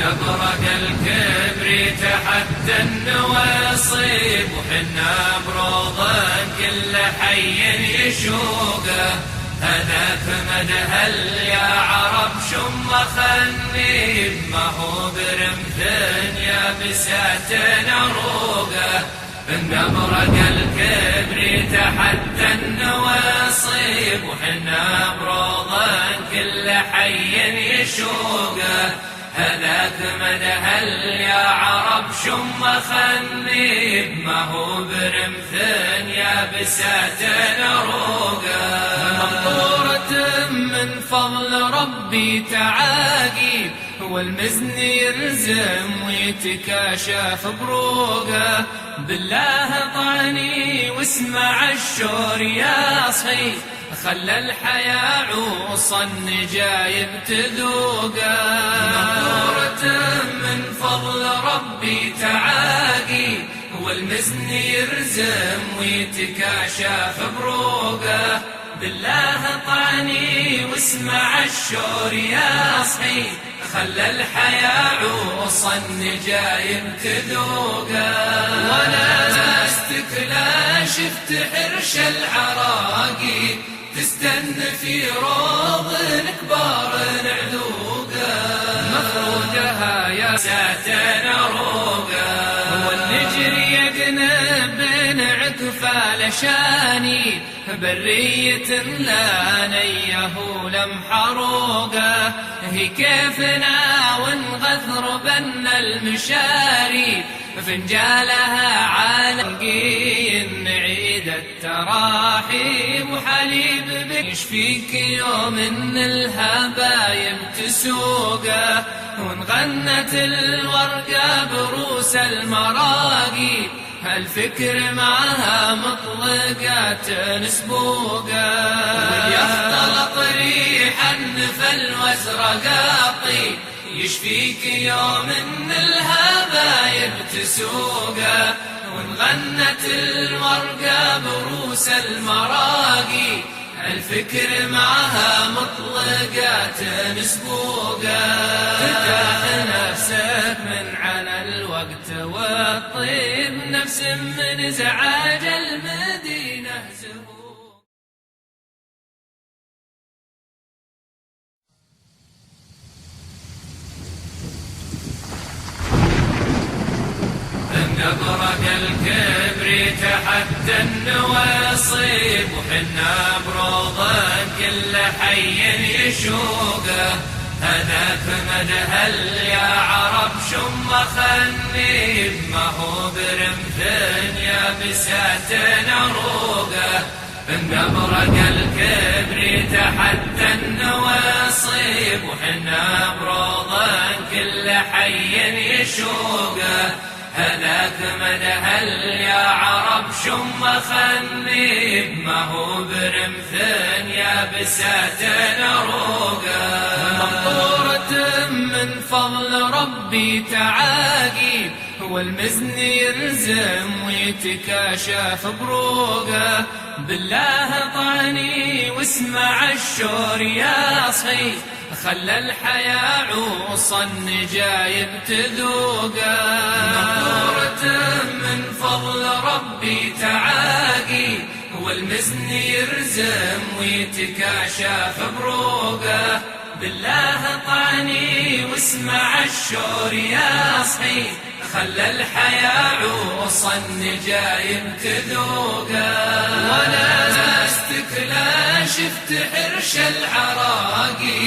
نبرق الكبر تحدى النواصب وحنا بروضا كل حي يشوقه. هذاك مدهل يا عرب شم خنيب ما هو برمثن يا بسات عروقه. نبرق الكبر تحدى النواصب وحنا بروضا كل حي يشوقه. هذاك مدهل يا عرب شم خنيب ما هو برمثن يا بسات عروقه. مقطورة من فضل ربي تعاقيب والمزن يرزم ويتكاشف بروقه. بالله طعني واسمع الشور يا صحي خلى الحياة عوصا جايب تذوقه. مقطورة من فضل ربي تعاقي والمزن يرزم ويتكاشف بروقه. بالله طعني واسمع الشور يا صحي خلى الحياة عوصا جايب تذوقه. وانا استكلا شفت حرش العراقي تستن في روض كبار عذوقه. مفروقها يا ساتن عروقه. والنجري يقنب بين عكفة لشاني برية لا نيه لم حروقه. هي كيفنا ونغثر بن المشاري فنجالها عالقي نعيد التراحيب وحليب يشفيك يوم ان الهبايب تسوقه. ونغنت الورقة بروس المراقي الفكر معها مطلقات نسبوقه. ويختلط ريحا فالوزرقاطي يشفيك يوم ان الهبايب تسوقه. ونغنت الورقة بروس المراقي الفكر معها مطلقات نسبوقه. ترتاح نفسك من على الوقت والطيب نفس من ازعاج المدينة زهوق. نبرق الكبر تحدى النواصب وحنا بروضا كل حي يشوقه. هذاك مدهل يا عرب شم خنيب ما هو برمثن يا بسات عروقه. نبرق الكبر تحدى النواصب وحنا بروضا كل حي يشوقه. هذاك مدهل يا عرب شم خنيب ما هو برمثن يا بسات عروقه. مقطورة من فضل ربي تعاقيب والمزن يرزم ويتكاشف بروقه. بالله طعني واسمع الشور يا صحي خلى الحياة عوصا جايب تذوقه. مقطورة من فضل ربي تعاقي والمزن يرزم ويتكاشف بروقه. بالله طعني واسمع الشور يا صحي خلى الحياة عوصا جايب تذوقه. وانا استكلا شفت حرش العراقي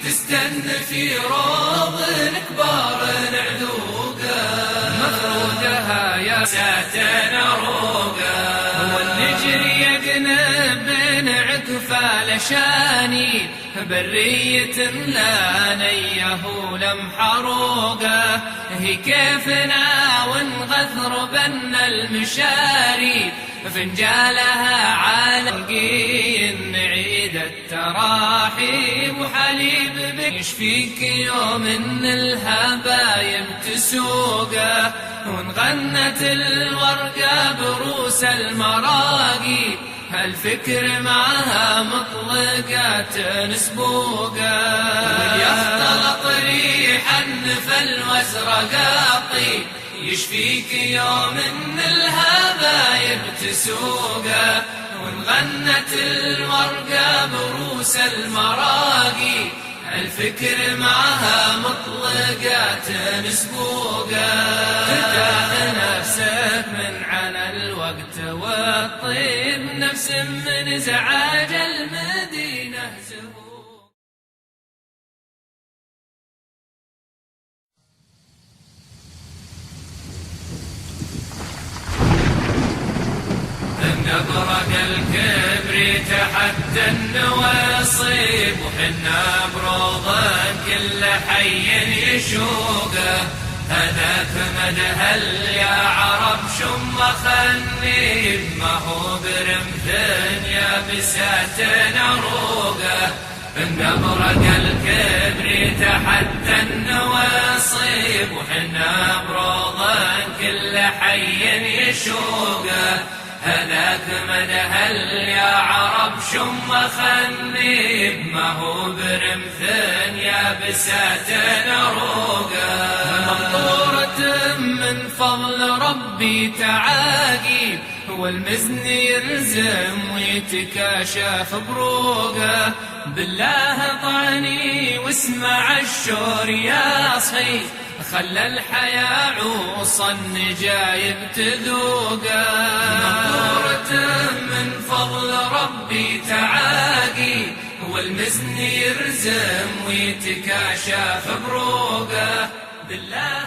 تستن في روض كبار عذوقه. مفروقها يا ساتن عروقه. والنجري يقنب بين عكفة لشاني برية لا نيه لم حروقه. هي كيفنا ونغثر بن المشاري فنجالها عالقي نعيد التراحيب وحليب يشفيك يوم ان الهبايب تسوقه. ونغنت الورقة بروس المراقي الفكر معها مطلقات سبوقه، يختلط ريح النفل وازرقاطي، يشفيك يوم ان الهبايب تسوقه، وانغنت الورقه بروس المراقي، الفكر معها مطلقات سبوقه، ترتاح نفسك من عنا الوقت والطيب، نفس من ازعاج المدينه زهوق. نبرق الكبر تحت النواصب، وحنا بروضه كل حي يشوقه، هذاك مدهل يا عرب شم خنيب، ما هو برمثن يابسات عروقه، نبرق الكبر تحت النواصب، وحنا بروضه كل حي يشوقه، هذاك مدهل يا عرب شم خنيب، ما هو برمثن يابسات عروقه، ممطورة من فضل ربي تعاقيب، والمزن يلزم ويتكاشف بروقه، بالله طعني واسمع الشور يا صحي، خلى الحياة عوصا جايب تذوقه، مطورة من فضل ربي تعاقي، والمزن يرزم ويتكاشف بروقه، بالله